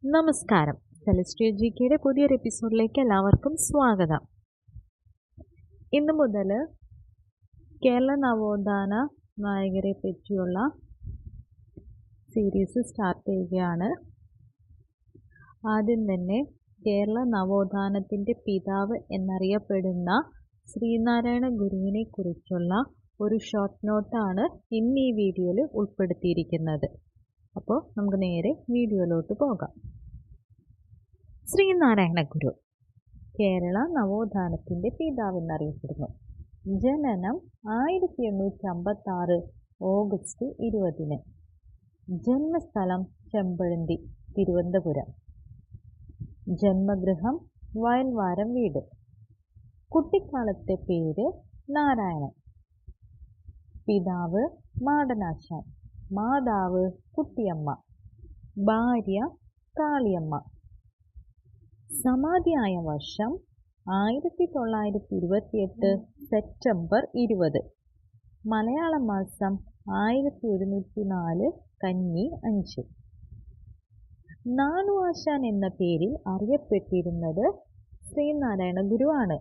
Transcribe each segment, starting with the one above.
നമസ്കാരം. സെലസ്റ്റിയൽ ജികെയുടെ പുതിയൊരു എപ്പിസോഡിലേക്ക് എല്ലാവർക്കും സ്വാഗതം. ഇന്ന് മുതൽ കേരള നവോത്ഥാന നായകരെ പറ്റിയുള്ള സീരീസ് സ്റ്റാർട്ട് ചെയ്യുകയാണ്. ആദ്യം തന്നെ കേരള നവോത്ഥാനത്തിൻ്റെ പിതാവ് എന്നറിയപ്പെടുന്ന ശ്രീനാരായണ ഗുരുവിനെ കുറിച്ചുള്ള ഒരു ഷോർട്ട് നോട്ടാണ് ഇന്ന് ഈ വീഡിയോയിൽ ഉൾപ്പെടുത്തിയിരിക്കുന്നത്. അപ്പോൾ നമുക്ക് നേരെ വീഡിയോയിലോട്ട് പോകാം. ശ്രീനാരായണ ഗുരു കേരള നവോത്ഥാനത്തിൻ്റെ പിതാവ് എന്നറിയപ്പെടുന്നു. ജനനം 1856 ഓഗസ്റ്റ് 20. ജന്മസ്ഥലം ചെമ്പഴന്തി, തിരുവനന്തപുരം. ജന്മഗൃഹം വയൽവാരം വീട്. കുട്ടിക്കാലത്തെ പേര് നാരായണൻ. പിതാവ് മാടനാശാൻ, മാതാവ് കുട്ടിയമ്മ, ഭാര്യ കാളിയമ്മ. സമാധിയായ വർഷം 1928 സെപ്റ്റംബർ 20. മലയാള മാസം 1704 കന്നി 5. നാണുആശാൻ എന്ന പേരിൽ അറിയപ്പെട്ടിരുന്നത് ശ്രീനാരായണ ഗുരുവാണ്.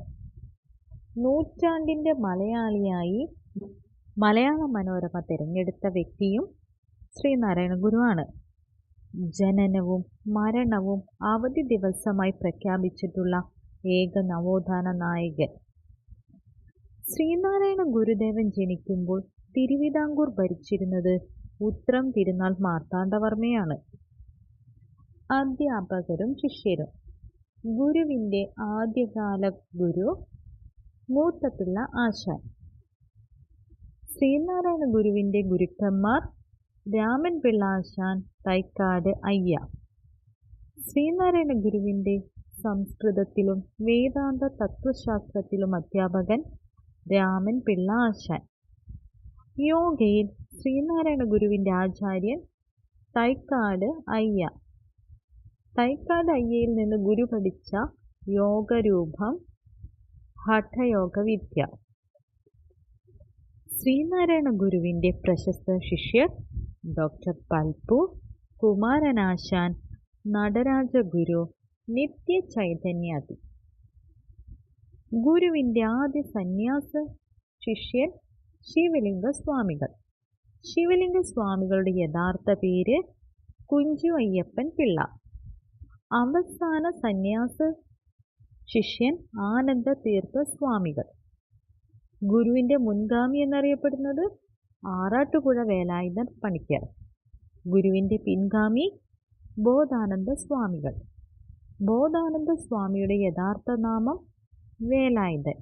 നൂറ്റാണ്ടിൻ്റെ മലയാളിയായി മലയാള മനോരമ തിരഞ്ഞെടുത്ത വ്യക്തിയും ശ്രീനാരായണ ഗുരുവാണ്. ജനനവും മരണവും അവധി ദിവസമായി പ്രഖ്യാപിച്ചിട്ടുള്ള ഏക നവോത്ഥാന നായകൻ. ശ്രീനാരായണ ഗുരുദേവൻ ജനിക്കുമ്പോൾ തിരുവിതാംകൂർ ഭരിച്ചിരുന്നത് ഉത്രം തിരുനാൾ മാർത്താണ്ഡവർമ്മയാണ്. അധ്യാപകരും ശിഷ്യരും. ഗുരുവിൻ്റെ ആദ്യകാല ഗുരു മൂത്തപിള്ള ആശാൻ. ശ്രീനാരായണ ഗുരുവിൻ്റെ ഗുരുക്കന്മാർ രാമൻ പിള്ള ആശാൻ, തൈക്കാട് അയ്യ. ശ്രീനാരായണ ഗുരുവിൻ്റെ സംസ്കൃതത്തിലും വേദാന്ത തത്വശാസ്ത്രത്തിലും അധ്യാപകൻ രാമൻ പിള്ള ആശാൻ. യോഗയിൽ ശ്രീനാരായണ ഗുരുവിൻ്റെ ആചാര്യൻ തൈക്കാട് അയ്യ. തൈക്കാട് അയ്യയിൽ നിന്ന് ഗുരു പഠിച്ച യോഗരൂപം ഹഠയോഗ വിദ്യ. ശ്രീനാരായണ ഗുരുവിൻ്റെ പ്രശസ്ത ശിഷ്യർ ഡോക്ടർ പൽപ്പു, കുമാരനാശാൻ, നടരാജഗുരു, നിത്യ ചൈതന്യാദി. ഗുരുവിൻ്റെ ആദ്യ സന്യാസ ശിഷ്യൻ ശിവലിംഗ സ്വാമികൾ. ശിവലിംഗ സ്വാമികളുടെ യഥാർത്ഥ പേര് കുഞ്ചു അയ്യപ്പൻ പിള്ള. അവസാന സന്യാസ ശിഷ്യൻ ആനന്ദ തീർത്ഥ സ്വാമികൾ. ഗുരുവിൻ്റെ മുൻഗാമി എന്നറിയപ്പെടുന്നത് ആറാട്ടുപുഴ വേലായുധൻ പണിക്കർ. ഗുരുവിൻ്റെ പിൻഗാമി ബോധാനന്ദ സ്വാമികൾ. ബോധാനന്ദ സ്വാമിയുടെ യഥാർത്ഥ നാമം വേലായുധൻ.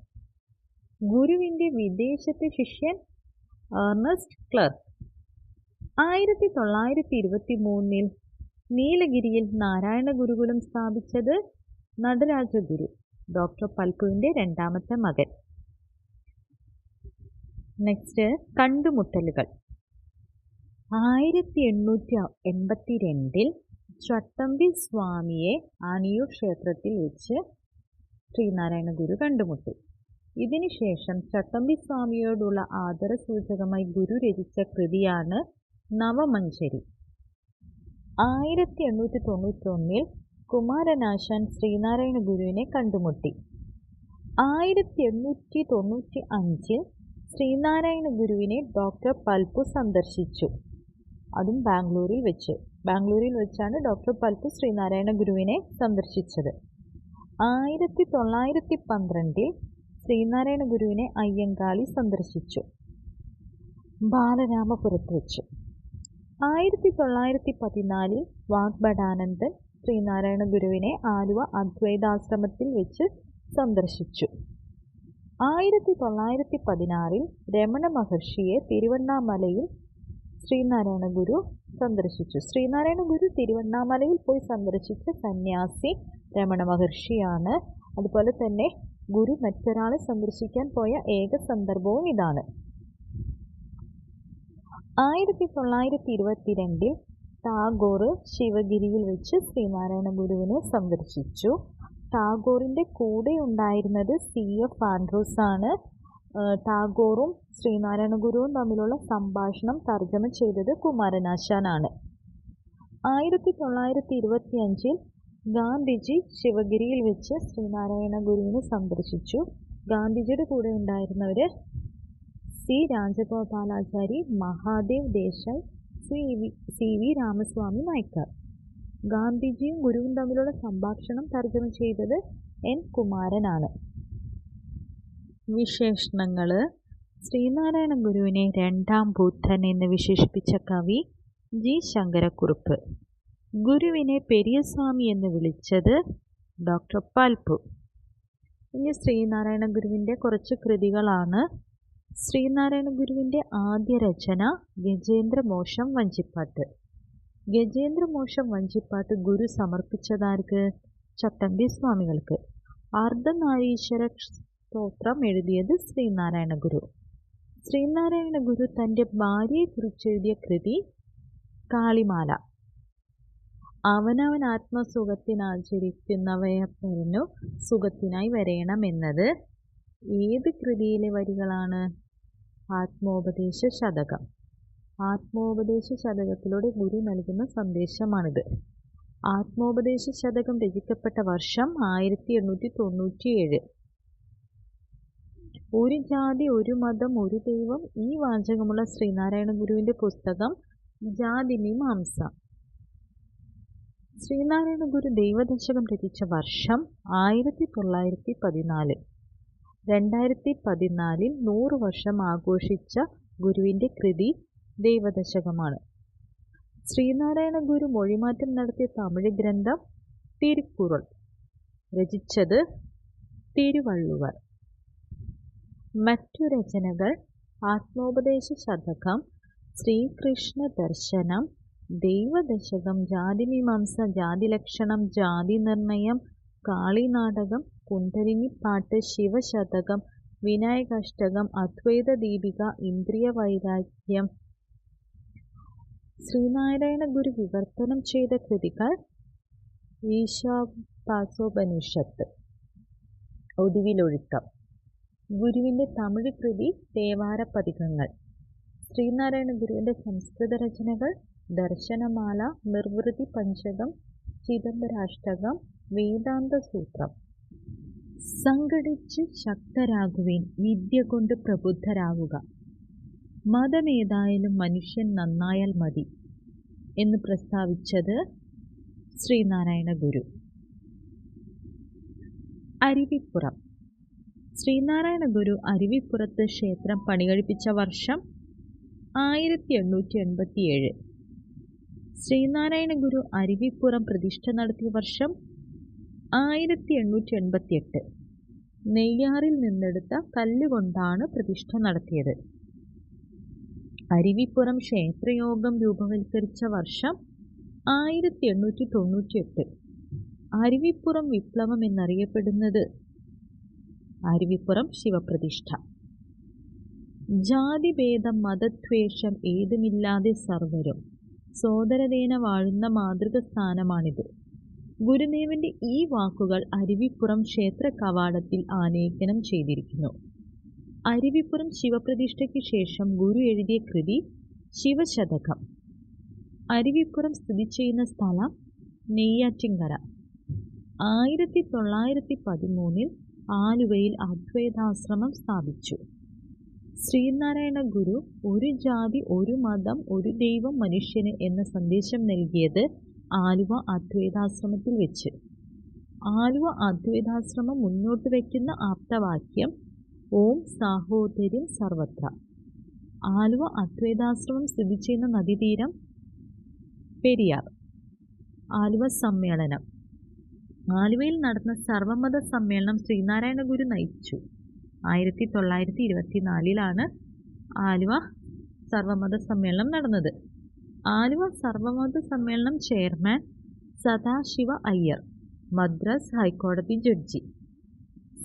ഗുരുവിൻ്റെ വിദേശത്തെ ശിഷ്യൻ ഏർണസ്റ്റ് ക്ലർക്ക്. 1923 നീലഗിരിയിൽ നാരായണ ഗുരുകുലം സ്ഥാപിച്ചത് നടരാജഗുരു, ഡോക്ടർ പൽപ്പുവിൻ്റെ രണ്ടാമത്തെ മകൻ. നെക്സ്റ്റ്, കണ്ടുമുട്ടലുകൾ. 1882 ചട്ടമ്പി സ്വാമിയെ ആണിയൂർ ക്ഷേത്രത്തിൽ വെച്ച് ശ്രീനാരായണ ഗുരു കണ്ടുമുട്ടി. ഇതിനുശേഷം ചട്ടമ്പി സ്വാമിയോടുള്ള ആദരസൂചകമായി ഗുരു രചിച്ച കൃതിയാണ് നവമഞ്ചരി. 1891 കുമാരനാശാൻ ശ്രീനാരായണ ഗുരുവിനെ കണ്ടുമുട്ടി. 1895 ശ്രീനാരായണ ഗുരുവിനെ ഡോക്ടർ പൽപ്പു സന്ദർശിച്ചു. അതും ബാംഗ്ലൂരിൽ വെച്ചാണ് ഡോക്ടർ പൽപ്പു ശ്രീനാരായണ ഗുരുവിനെ സന്ദർശിച്ചത്. 1912 ശ്രീനാരായണ ഗുരുവിനെ അയ്യങ്കാളി സന്ദർശിച്ചു, ബാലരാമപുരത്ത് വെച്ച്. 1914 വാഗ്ഭടാനന്ദൻ ശ്രീനാരായണ ഗുരുവിനെ ആലുവ അദ്വൈതാശ്രമത്തിൽ വെച്ച് സന്ദർശിച്ചു. 1916 രമണ മഹർഷിയെ തിരുവണ്ണാമലയിൽ ശ്രീനാരായണ ഗുരു സന്ദർശിച്ചു. ശ്രീനാരായണ ഗുരു തിരുവണ്ണാമലയിൽ പോയി സന്ദർശിച്ച സന്യാസി രമണ മഹർഷിയാണ്. അതുപോലെ തന്നെ ഗുരു മറ്റൊരാളെ സന്ദർശിക്കാൻ പോയ ഏക സന്ദർഭവും ഇതാണ്. 1922 ടാഗോർ ശിവഗിരിയിൽ വെച്ച് ശ്രീനാരായണ ഗുരുവിനെ സന്ദർശിച്ചു. ടാഗോറിൻ്റെ കൂടെ ഉണ്ടായിരുന്നത് CF ആൻഡ്രൂസ് ആണ്. ടാഗോറും ശ്രീനാരായണ ഗുരുവും തമ്മിലുള്ള സംഭാഷണം തർജ്ജമ ചെയ്തത് കുമാരനാശാനാണ്. 1925 ഗാന്ധിജി ശിവഗിരിയിൽ വെച്ച് ശ്രീനാരായണ ഗുരുവിനെ സന്ദർശിച്ചു. ഗാന്ധിജിയുടെ കൂടെ ഉണ്ടായിരുന്നവർ C Rajagopalachari, Mahadev Desai, C V Ramaswamy Naicker. ഗാന്ധിജിയും ഗുരുവും തമ്മിലുള്ള സംഭാഷണം തർജ്ജമ ചെയ്തത് എൻ കുമാരനാണ്. വിശേഷണങ്ങൾ: ശ്രീനാരായണ ഗുരുവിനെ രണ്ടാം ബുദ്ധൻ എന്ന് വിശേഷിപ്പിച്ച കവി ജി ശങ്കരക്കുറുപ്പ്. ഗുരുവിനെ പെരിയസ്വാമി എന്ന് വിളിച്ചത് ഡോക്ടർ പൽപു. ഇനി ശ്രീനാരായണ ഗുരുവിൻ്റെ കുറച്ച് കൃതികളാണ്. ശ്രീനാരായണ ഗുരുവിൻ്റെ ആദ്യ രചന ഗജേന്ദ്രമോക്ഷം വഞ്ചിപ്പാട്ട്. ഗജേന്ദ്രമോക്ഷം വഞ്ചിപ്പാട്ട് ഗുരു സമർപ്പിച്ചതാർക്ക്? ചട്ടമ്പി സ്വാമികൾക്ക്. അർദ്ധനാരീശ്വര സ്തോത്രം എഴുതിയത് ശ്രീനാരായണ ഗുരു. ശ്രീനാരായണ ഗുരു തൻ്റെ ഭാര്യയെക്കുറിച്ചെഴുതിയ കൃതി കാളിമാല. അവനവൻ ആത്മസുഖത്തിനാചരിക്കുന്നവയപ്പരനു സുഖത്തിനായി വരേണമെന്നത് ഏത് കൃതിയിലെ വരികളാണ്? ആത്മോപദേശ ശതകം. ആത്മോപദേശ ശതകത്തിലൂടെ ഗുരു നൽകുന്ന സന്ദേശമാണിത്. ആത്മോപദേശ ശതകം രചിക്കപ്പെട്ട വർഷം 1897. ഒരു ജാതി, ഒരു മതം, ഒരു ദൈവം, ഈ വാചകമുള്ള ശ്രീനാരായണ ഗുരുവിൻ്റെ പുസ്തകം ജാതിമീമാംസ. ശ്രീനാരായണ ഗുരു ദൈവദശകം രചിച്ച വർഷം 1914. 2014 100 വർഷം ആഘോഷിച്ച ഗുരുവിൻ്റെ കൃതി ദൈവദശകമാണ്. ശ്രീനാരായണ ഗുരു മൊഴിമാറ്റം നടത്തിയ തമിഴ് ഗ്രന്ഥം തിരുക്കുറൾ. രചിച്ചത് തിരുവള്ളുവർ. മറ്റു രചനകൾ: ആത്മോപദേശ ശതകം, ശ്രീകൃഷ്ണ ദർശനം, ദൈവദശകം, ജാതിമീമാംസ, ജാതിലക്ഷണം, ജാതിനിർണയം, കാളിനാടകം, കുണ്ടലിനിപ്പാട്ട്, ശിവശതകം, വിനായകാഷ്ടകം, അദ്വൈത ദീപിക, ഇന്ദ്രിയവൈരാഗ്യം. ശ്രീനാരായണ ഗുരു വിവർത്തനം ചെയ്ത കൃതികൾ: ഈശാവാസ്യോപനിഷത്ത്, ഒടുവിലൊഴുക്കം. ഗുരുവിൻ്റെ തമിഴ് കൃതി തേവാരപ്പതികങ്ങൾ. ശ്രീനാരായണ ഗുരുവിൻ്റെ സംസ്കൃത രചനകൾ: ദർശനമാല, നിർവൃതി പഞ്ചകം, ചിദംബരാഷ്ടകം, വേദാന്ത സൂത്രം. സംഘടിച്ച് ശക്തരാകുവിൻ, വിദ്യ കൊണ്ട് പ്രബുദ്ധരാകുക. മതമേതായാലും മനുഷ്യൻ നന്നായാൽ മതി എന്ന് പ്രസ്താവിച്ചത് ശ്രീനാരായണ ഗുരു. അരുവിപ്പുറം. ശ്രീനാരായണ ഗുരു അരുവിപ്പുറത്ത് ക്ഷേത്രം പണികഴിപ്പിച്ച വർഷം 1887. ശ്രീനാരായണ ഗുരു അരുവിപ്പുറം പ്രതിഷ്ഠ നടത്തിയ വർഷം 1888. നെയ്യാറിൽ നിന്നെടുത്ത കല്ലുകൊണ്ടാണ് പ്രതിഷ്ഠ നടത്തിയത്. അരുവിപ്പുറം ക്ഷേത്രയോഗം രൂപവത്കരിച്ച വർഷം 1898. അരുവിപ്പുറം വിപ്ലവം എന്നറിയപ്പെടുന്നത് അരുവിപ്പുറം ശിവപ്രതിഷ്ഠ. ജാതിഭേദം മതദ്വേഷം ഏതുമില്ലാതെ സർവരും സോദരതേന വാഴുന്ന മാതൃക സ്ഥാനമാണിത്. ഗുരുദേവന്റെ ഈ വാക്കുകൾ അരുവിപ്പുറം ക്ഷേത്ര കവാടത്തിൽ ആലേഖനം ചെയ്തിരിക്കുന്നു. അരുവിപ്പുറം ശിവപ്രതിഷ്ഠയ്ക്ക് ശേഷം ഗുരു എഴുതിയ കൃതി ശിവശതകം. അരുവിപ്പുറം സ്ഥിതി ചെയ്യുന്ന സ്ഥലം നെയ്യാറ്റിൻകര. 1913 ആലുവയിൽ അദ്വൈതാശ്രമം സ്ഥാപിച്ചു. ശ്രീനാരായണ ഗുരു ഒരു ജാതി, ഒരു മതം, ഒരു ദൈവം മനുഷ്യന് എന്ന സന്ദേശം നൽകിയത് ആലുവ അദ്വൈതാശ്രമത്തിൽ വെച്ച്. ആലുവ അദ്വൈതാശ്രമം മുന്നോട്ട് വയ്ക്കുന്ന ആപ്തവാക്യം ഓം സാഹോദര്യം സർവത്ര. ആലുവ അദ്വൈതാശ്രമം സ്ഥിതി ചെയ്യുന്ന നദീതീരം പെരിയാർ. ആലുവ സമ്മേളനം. ആലുവയിൽ നടന്ന സർവമത സമ്മേളനം ശ്രീനാരായണ ഗുരു നയിച്ചു. 1924 ആലുവ സർവമത സമ്മേളനം നടന്നത്. ആലുവ സർവമത സമ്മേളനം ചെയർമാൻ സദാശിവ അയ്യർ, മദ്രാസ് ഹൈക്കോടതി ജഡ്ജി.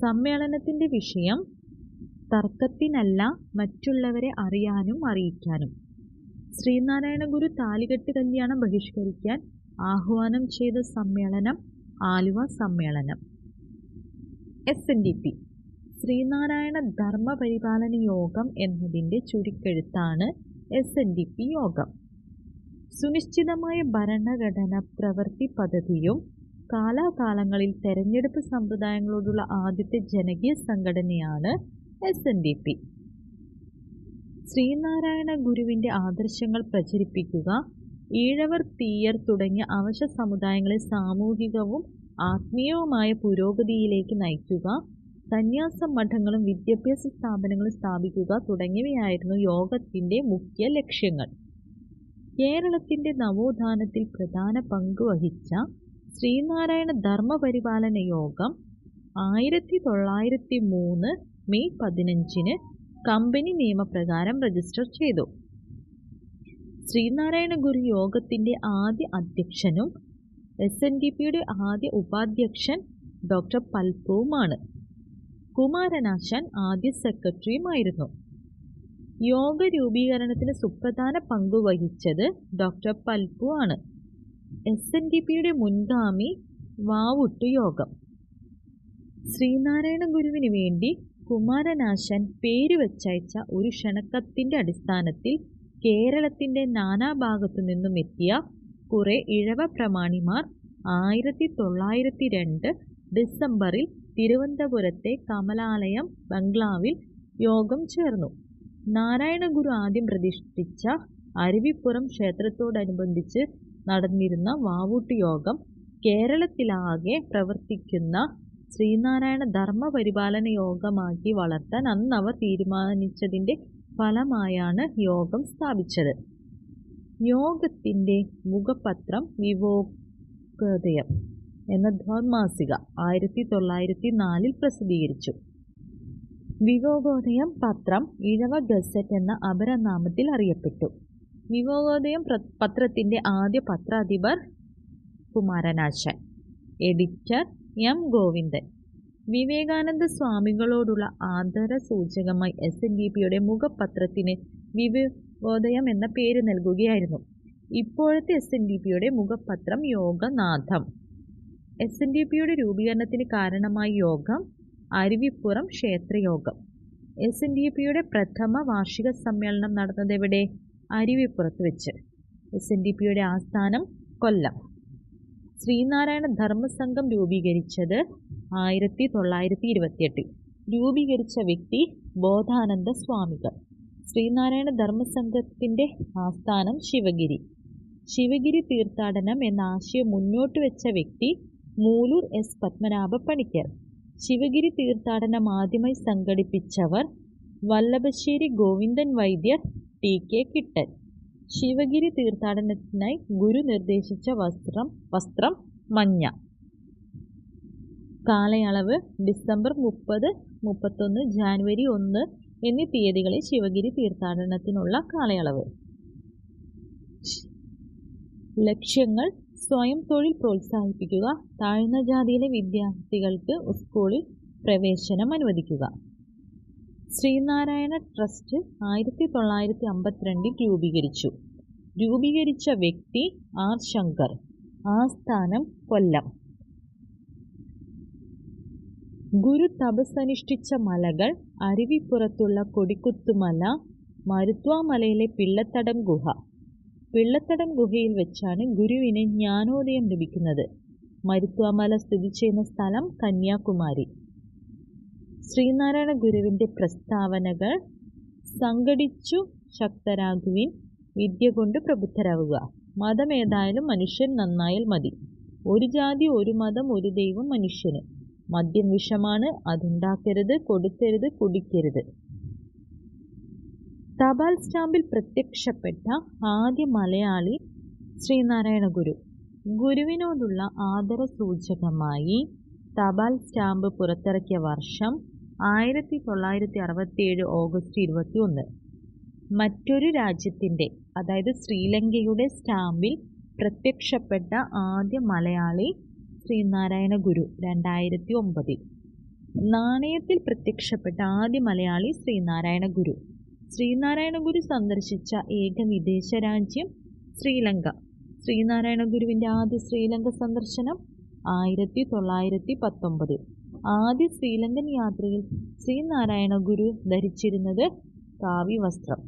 സമ്മേളനത്തിൻ്റെ വിഷയം തർക്കത്തിനല്ല, മറ്റുള്ളവരെ അറിയാനും അറിയിക്കാനും. ശ്രീനാരായണ ഗുരു താലികെട്ട് കല്യാണം ബഹിഷ്കരിക്കാൻ ആഹ്വാനം ചെയ്ത സമ്മേളനം ആലുവ സമ്മേളനം. SNDP ശ്രീനാരായണ ധർമ്മപരിപാലന യോഗം എന്നതിൻ്റെ ചുരുക്കെഴുത്താണ് SNDP യോഗം. സുനിശ്ചിതമായ ഭരണഘടന പ്രവൃത്തി പദ്ധതിയും കാലാകാലങ്ങളിൽ തെരഞ്ഞെടുപ്പ് സമ്പ്രദായങ്ങളോടുള്ള ആദ്യത്തെ ജനകീയ സംഘടനയാണ് SNDP. ശ്രീനാരായണ ഗുരുവിൻ്റെ ആദർശങ്ങൾ പ്രചരിപ്പിക്കുക, ഈഴവർ, തീയർ തുടങ്ങിയ അവശ സമുദായങ്ങളെ സാമൂഹികവും ആത്മീയവുമായ പുരോഗതിയിലേക്ക് നയിക്കുക, സന്യാസ മഠങ്ങളും വിദ്യാഭ്യാസ സ്ഥാപനങ്ങളും സ്ഥാപിക്കുക തുടങ്ങിയവയായിരുന്നു യോഗത്തിൻ്റെ മുഖ്യ ലക്ഷ്യങ്ങൾ. കേരളത്തിൻ്റെ നവോത്ഥാനത്തിൽ പ്രധാന പങ്ക് വഹിച്ച ശ്രീനാരായണ ധർമ്മപരിപാലന യോഗം 1903 മെയ് 15 കമ്പനി നിയമപ്രകാരം രജിസ്റ്റർ ചെയ്തു. ശ്രീനാരായണ ഗുരു യോഗത്തിൻ്റെ ആദ്യ അധ്യക്ഷനും SNDPയുടെ ആദ്യ ഉപാധ്യക്ഷൻ ഡോക്ടർ പൽപ്പുവുമാണ്. കുമാരനാശാൻ ആദ്യ സെക്രട്ടറിയുമായിരുന്നു. യോഗ രൂപീകരണത്തിന് സുപ്രധാന പങ്കു വഹിച്ചത് ഡോക്ടർ പൽപ്പു ആണ്. SNDPയുടെ മുൻഗാമി വാവുട്ടു യോഗം. ശ്രീനാരായണ ഗുരുവിന് വേണ്ടി കുമാരനാശാൻ പേരുവച്ചയച്ച ഒരു ക്ഷണക്കത്തിൻ്റെ അടിസ്ഥാനത്തിൽ കേരളത്തിൻ്റെ നാനാഭാഗത്തു നിന്നും എത്തിയ കുറെ ഇഴവ പ്രമാണിമാർ 1902 ഡിസംബറിൽ തിരുവനന്തപുരത്തെ കമലാലയം ബംഗ്ലാവിൽ യോഗം ചേർന്നു. നാരായണ ഗുരു ആദ്യം പ്രതിഷ്ഠിച്ച അരുവിപ്പുറം ക്ഷേത്രത്തോടനുബന്ധിച്ച് നടന്നിരുന്ന വാവൂട്ട് യോഗം കേരളത്തിലാകെ പ്രവർത്തിക്കുന്ന ശ്രീനാരായണ ധർമ്മപരിപാലന യോഗമാക്കി വളർത്താൻ അന്നവർ തീരുമാനിച്ചതിൻ്റെ ഫലമായാണ് യോഗം സ്ഥാപിച്ചത്. യോഗത്തിൻ്റെ മുഖപത്രം വിവേകോദയം എന്ന ദ്വൈമാസിക 1904 പ്രസിദ്ധീകരിച്ചു. വിവേകോദയം പത്രം ഇഴവ ഗസറ്റ് എന്ന അപരനാമത്തിൽ അറിയപ്പെട്ടു. വിവേകോദയം പത്രത്തിൻ്റെ ആദ്യ പത്രാധിപർ കുമാരനാശാൻ, എഡിറ്റർ M. ഗോവിന്ദൻ. വിവേകാനന്ദ സ്വാമികളോടുള്ള ആദരസൂചകമായി SNDPയുടെ മുഖപത്രത്തിന് വിവേകോദയം എന്ന പേര് നൽകുകയായിരുന്നു. ഇപ്പോഴത്തെ SNDPയുടെ മുഖപത്രം യോഗനാഥം. SNDPയുടെ രൂപീകരണത്തിന് കാരണമായ യോഗം അരുവിപ്പുറം ക്ഷേത്രയോഗം. SNDPയുടെ പ്രഥമ വാർഷിക സമ്മേളനം നടന്നതെവിടെ? അരുവിപ്പുറത്ത് വെച്ച്. SNDPയുടെ ആസ്ഥാനം കൊല്ലം. ശ്രീനാരായണ ധർമ്മസംഘം രൂപീകരിച്ചത് 1928. രൂപീകരിച്ച വ്യക്തി ബോധാനന്ദ സ്വാമികൾ. ശ്രീനാരായണ ധർമ്മസംഘത്തിൻ്റെ ആസ്ഥാനം ശിവഗിരി. ശിവഗിരി തീർത്ഥാടനം എന്ന ആശയം മുന്നോട്ട് വെച്ച വ്യക്തി മൂലൂർ S. പത്മനാഭ പണിക്കർ. ശിവഗിരി തീർത്ഥാടനം ആദ്യമായി സംഘടിപ്പിച്ചവർ വല്ലഭശ്ശേരി ഗോവിന്ദൻ വൈദ്യർ, T.K. കിട്ടൻ. ശിവഗിരി തീർത്ഥാടനത്തിനായി ഗുരു നിർദ്ദേശിച്ച വസ്ത്രം മഞ്ഞ. കാലയളവ് ഡിസംബർ 30, 31, ജാനുവരി 1 എന്നീ തീയതികളിൽ ശിവഗിരി തീർത്ഥാടനത്തിനുള്ള കാലയളവ്. ലക്ഷ്യങ്ങൾ: സ്വയം തൊഴിൽ പ്രോത്സാഹിപ്പിക്കുക, താഴ്ന്ന ജാതിയിലെ വിദ്യാർത്ഥികൾക്ക് സ്കൂളിൽ പ്രവേശനം അനുവദിക്കുക. ശ്രീനാരായണ ട്രസ്റ്റ് 1952 രൂപീകരിച്ചു. രൂപീകരിച്ച വ്യക്തി R. ശങ്കർ. ആസ്ഥാനം കൊല്ലം. ഗുരു തപസ്സനുഷ്ഠിച്ച മലകൾ: അരുവിപ്പുറത്തുള്ള കൊടിക്കുത്തുമല, മരുത്വാമലയിലെ പിള്ളത്തടം ഗുഹ. പിള്ളത്തടം ഗുഹയിൽ വെച്ചാണ് ഗുരുവിന് ജ്ഞാനോദയം ലഭിക്കുന്നത്. മരുത്വാമല സ്ഥിതി ചെയ്യുന്ന സ്ഥലം കന്യാകുമാരി. ശ്രീനാരായണ ഗുരുവിൻ്റെ പ്രസ്താവനകൾ: സംഘടിച്ചു ശക്തരാകുവിൻ, വിദ്യ കൊണ്ട് പ്രബുദ്ധരാവുക, മതമേതായാലും മനുഷ്യൻ നന്നായാൽ മതി, ഒരു ജാതി, ഒരു മതം, ഒരു ദൈവം മനുഷ്യന്, മദ്യം വിഷമാണ്, അതുണ്ടാക്കരുത്, കൊടുക്കരുത്, കുടിക്കരുത്. തപാൽ സ്റ്റാമ്പിൽ പ്രത്യക്ഷപ്പെട്ട ആദ്യ മലയാളി ശ്രീനാരായണ ഗുരു. ഗുരുവിനോടുള്ള ആദരസൂചകമായി തപാൽ സ്റ്റാമ്പ് പുറത്തിറക്കിയ വർഷം 1967 ഓഗസ്റ്റ് 21. മറ്റൊരു രാജ്യത്തിൻ്റെ, അതായത് ശ്രീലങ്കയുടെ സ്റ്റാമ്പിൽ പ്രത്യക്ഷപ്പെട്ട ആദ്യ മലയാളി ശ്രീനാരായണ ഗുരു 2009. നാണയത്തിൽ പ്രത്യക്ഷപ്പെട്ട ആദ്യ മലയാളി ശ്രീനാരായണ ഗുരു. ശ്രീനാരായണ ഗുരു സന്ദർശിച്ച ഏക വിദേശ രാജ്യം ശ്രീലങ്ക. ശ്രീനാരായണ ഗുരുവിൻ്റെ ആദ്യ ശ്രീലങ്ക സന്ദർശനം 1919. ആദ്യ ശ്രീലങ്കൻ യാത്രയിൽ ശ്രീനാരായണ ഗുരു ധരിച്ചിരുന്നത് കാവി വസ്ത്രം.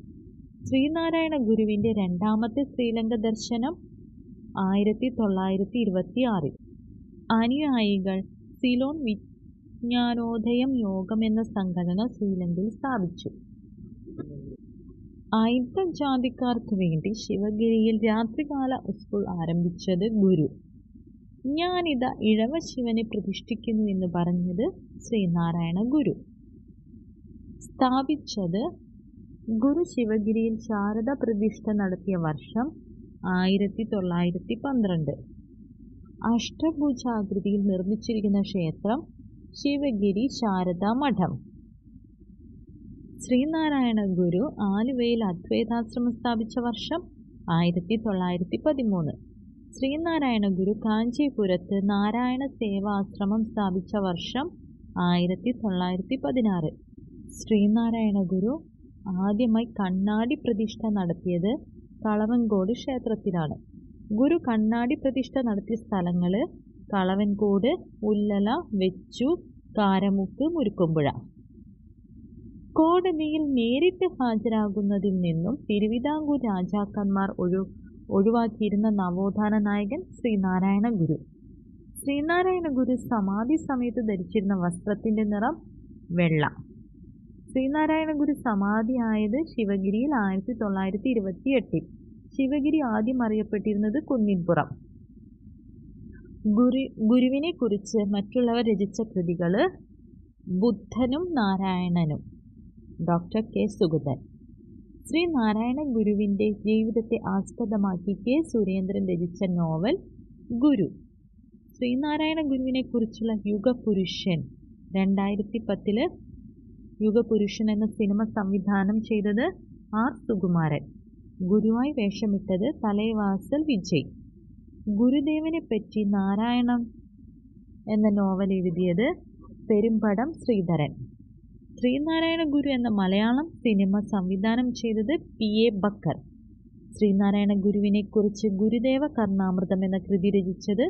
ശ്രീനാരായണ ഗുരുവിൻ്റെ രണ്ടാമത്തെ ശ്രീലങ്ക ദർശനം 1926. അനുയായികൾ സിലോൺ വിജ്ഞാനോദയം യോഗം എന്ന സംഘടന ശ്രീലങ്കയിൽ സ്ഥാപിച്ചു. ആയിരജാതിക്കാർക്ക് വേണ്ടി ശിവഗിരിയിൽ രാത്രികാല സ്കൂൾ ആരംഭിച്ചത് ഗുരു. ഞാനിതാ ഇഴവ ശിവനെ പ്രതിഷ്ഠിക്കുന്നു എന്ന് പറഞ്ഞത് ശ്രീനാരായണ ഗുരു. സ്ഥാപിച്ചത് ഗുരു ശിവഗിരിയിൽ ശാരദ പ്രതിഷ്ഠ നടത്തിയ വർഷം 1912. അഷ്ടഭുജാകൃതിയിൽ നിർമ്മിച്ചിരിക്കുന്ന ക്ഷേത്രം ശിവഗിരി ശാരദാ മഠം. ശ്രീനാരായണ ഗുരു ആലുവയിൽ അദ്വൈതാശ്രമം സ്ഥാപിച്ച വർഷം 1913. ശ്രീനാരായണ ഗുരു കാഞ്ചീപുരത്ത് നാരായണ സേവാശ്രമം സ്ഥാപിച്ച വർഷം 1916. ശ്രീനാരായണ ഗുരു ആദ്യമായി കണ്ണാടി പ്രതിഷ്ഠ നടത്തിയത് കളവൻകോട് ക്ഷേത്രത്തിലാണ്. ഗുരു കണ്ണാടി പ്രതിഷ്ഠ നടത്തിയ സ്ഥലങ്ങൾ കളവൻകോട്, ഉല്ലല, വെച്ചൂർ, കാരമുക്ക്, മുരുക്കുമ്പുഴ. കോടതിയിൽ നേരിട്ട് ഹാജരാകുന്നതിൽ നിന്നും തിരുവിതാംകൂർ രാജാക്കന്മാർ ഒഴിവാക്കിയിരുന്ന നവോത്ഥാന നായകൻ ശ്രീനാരായണ ഗുരു. ശ്രീനാരായണ ഗുരു സമാധി സമയത്ത് ധരിച്ചിരുന്ന വസ്ത്രത്തിൻ്റെ നിറം വെള്ള. ശ്രീനാരായണ ഗുരു സമാധിയായത് ശിവഗിരിയിൽ 1928. ശിവഗിരി ആദ്യം അറിയപ്പെട്ടിരുന്നത് കുന്നിൻപുറം. ഗുരുവിനെ കുറിച്ച് മറ്റുള്ളവർ രചിച്ച കൃതികൾ ബുദ്ധനും നാരായണനും, ഡോക്ടർ കെ സുഗതൻ. ശ്രീനാരായണ ഗുരുവിൻ്റെ ജീവിതത്തെ ആസ്പദമാക്കി കെ സുരേന്ദ്രൻ രചിച്ച നോവൽ ഗുരു. ശ്രീനാരായണ ഗുരുവിനെ കുറിച്ചുള്ള യുഗപുരുഷൻ 2010 യുഗപുരുഷൻ എന്ന സിനിമ സംവിധാനം ചെയ്തത് ആർ സുകുമാരൻ. ഗുരുവായി വേഷമിട്ടത് തലൈവാസൽ വിജയ്. ഗുരുദേവനെ പറ്റി നാരായണം എന്ന നോവൽ എഴുതിയത് പെരുമ്പടം ശ്രീധരൻ. ശ്രീനാരായണ ഗുരു എന്ന മലയാളം സിനിമ സംവിധാനം ചെയ്തത് PA ബക്കർ. ശ്രീനാരായണ ഗുരുവിനെ കുറിച്ച് ഗുരുദേവ കർണാമൃതം എന്ന കൃതി രചിച്ചത്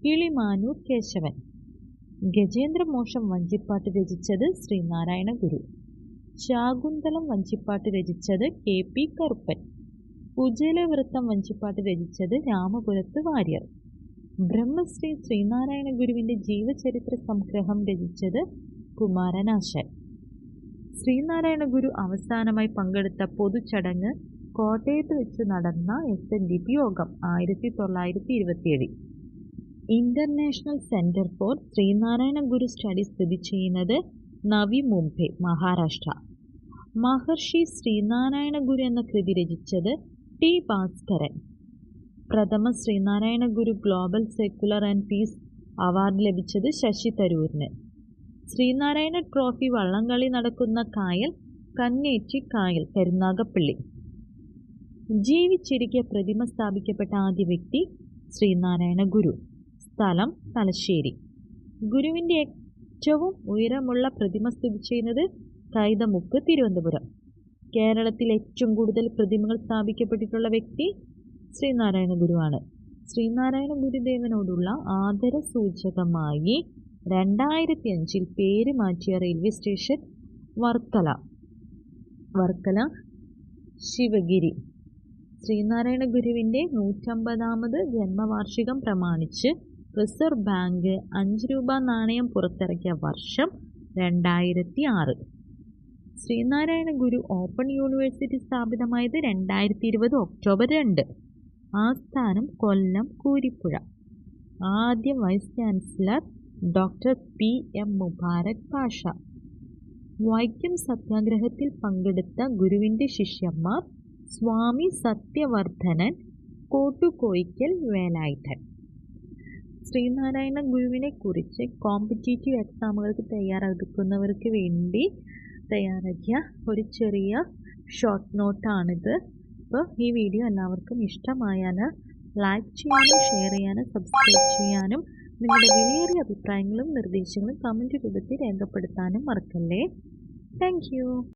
കിളിമാനൂർ കേശവൻ. ഗജേന്ദ്രമോക്ഷം വഞ്ചിപ്പാട്ട് രചിച്ചത് ശ്രീനാരായണ ഗുരു. ശാകുന്തളം വഞ്ചിപ്പാട്ട് രചിച്ചത് KP കറുപ്പൻ. കുചേലവൃത്തം വഞ്ചിപ്പാട്ട് രചിച്ചത് രാമപുരത്ത് വാര്യർ. ബ്രഹ്മശ്രീ ശ്രീനാരായണ ഗുരുവിൻ്റെ ജീവചരിത്ര സംഗ്രഹം രചിച്ചത് കുമാരനാശാൻ. ശ്രീനാരായണ ഗുരു അവസാനമായി പങ്കെടുത്ത പൊതുചടങ്ങ് കോട്ടയത്ത് വെച്ച് നടന്ന SNDP യോഗം 1927. International centre for Sreenarayana Guru study സ്ഥിതി ചെയ്യുന്നത് നവി മുംബൈ, മഹാരാഷ്ട്ര. മഹർഷി ശ്രീനാരായണ ഗുരു എന്ന കൃതി രചിച്ചത് T ഭാസ്കരൻ. പ്രഥമ Sreenarayana Guru global secular and peace award ലഭിച്ചത് ശശി തരൂരിന്. ശ്രീനാരായണ ട്രോഫി വള്ളംകളി നടക്കുന്ന കായൽ കന്നേറ്റി കായൽ, കരുനാഗപ്പള്ളി. ജീവിച്ചിരിക്കെ പ്രതിമ സ്ഥാപിക്കപ്പെട്ട ആദ്യ വ്യക്തി ശ്രീനാരായണ ഗുരു. സ്ഥലം തലശ്ശേരി. ഗുരുവിൻ്റെ ഏറ്റവും ഉയരമുള്ള പ്രതിമ സ്ഥിതി ചെയ്യുന്നത് കൈതമുക്ക്, തിരുവനന്തപുരം. കേരളത്തിൽ ഏറ്റവും കൂടുതൽ പ്രതിമകൾ സ്ഥാപിക്കപ്പെട്ടിട്ടുള്ള വ്യക്തി ശ്രീനാരായണ ഗുരുവാണ്. ശ്രീനാരായണ ഗുരുദേവനോടുള്ള ആദര സൂചകമായി 2005 പേര് മാറ്റിയ റെയിൽവേ സ്റ്റേഷൻ വർക്കല ശിവഗിരി. ശ്രീനാരായണ ഗുരുവിൻ്റെ 150ാമത് ജന്മവാർഷികം പ്രമാണിച്ച് റിസർവ് ബാങ്ക് 5 രൂപ നാണയം പുറത്തിറക്കിയ വർഷം 2006. ശ്രീനാരായണ ഗുരു ഓപ്പൺ യൂണിവേഴ്സിറ്റി സ്ഥാപിതമായത് 2020 ഒക്ടോബർ 2. ആസ്ഥാനം കൊല്ലം കൂരിപ്പുഴ. ആദ്യ വൈസ് ചാൻസലർ ഡോക്ടർ PM മുബാരക് പാഷ. വൈക്കം സത്യാഗ്രഹത്തിൽ പങ്കെടുത്ത ഗുരുവിൻ്റെ ശിഷ്യന്മാർ സ്വാമി സത്യവർദ്ധനൻ, കോട്ടുകോയിക്കൽ വേലായുധൻ. ശ്രീനാരായണ ഗുരുവിനെ കുറിച്ച് കോമ്പറ്റേറ്റീവ് എക്സാമുകൾക്ക് തയ്യാറെടുക്കുന്നവർക്ക് വേണ്ടി തയ്യാറാക്കിയ ഒരു ചെറിയ ഷോർട്ട് നോട്ടാണിത്. അപ്പോൾ ഈ വീഡിയോ എല്ലാവർക്കും ഇഷ്ടമായാൽ ലൈക്ക് ചെയ്യാനും ഷെയർ ചെയ്യാനും സബ്സ്ക്രൈബ് ചെയ്യാനും നിങ്ങളുടെ വിലയേറിയ അഭിപ്രായങ്ങളും നിർദ്ദേശങ്ങളും കമൻറ്റ് രൂപത്തിൽ രേഖപ്പെടുത്താനും മറക്കല്ലേ. Thank you.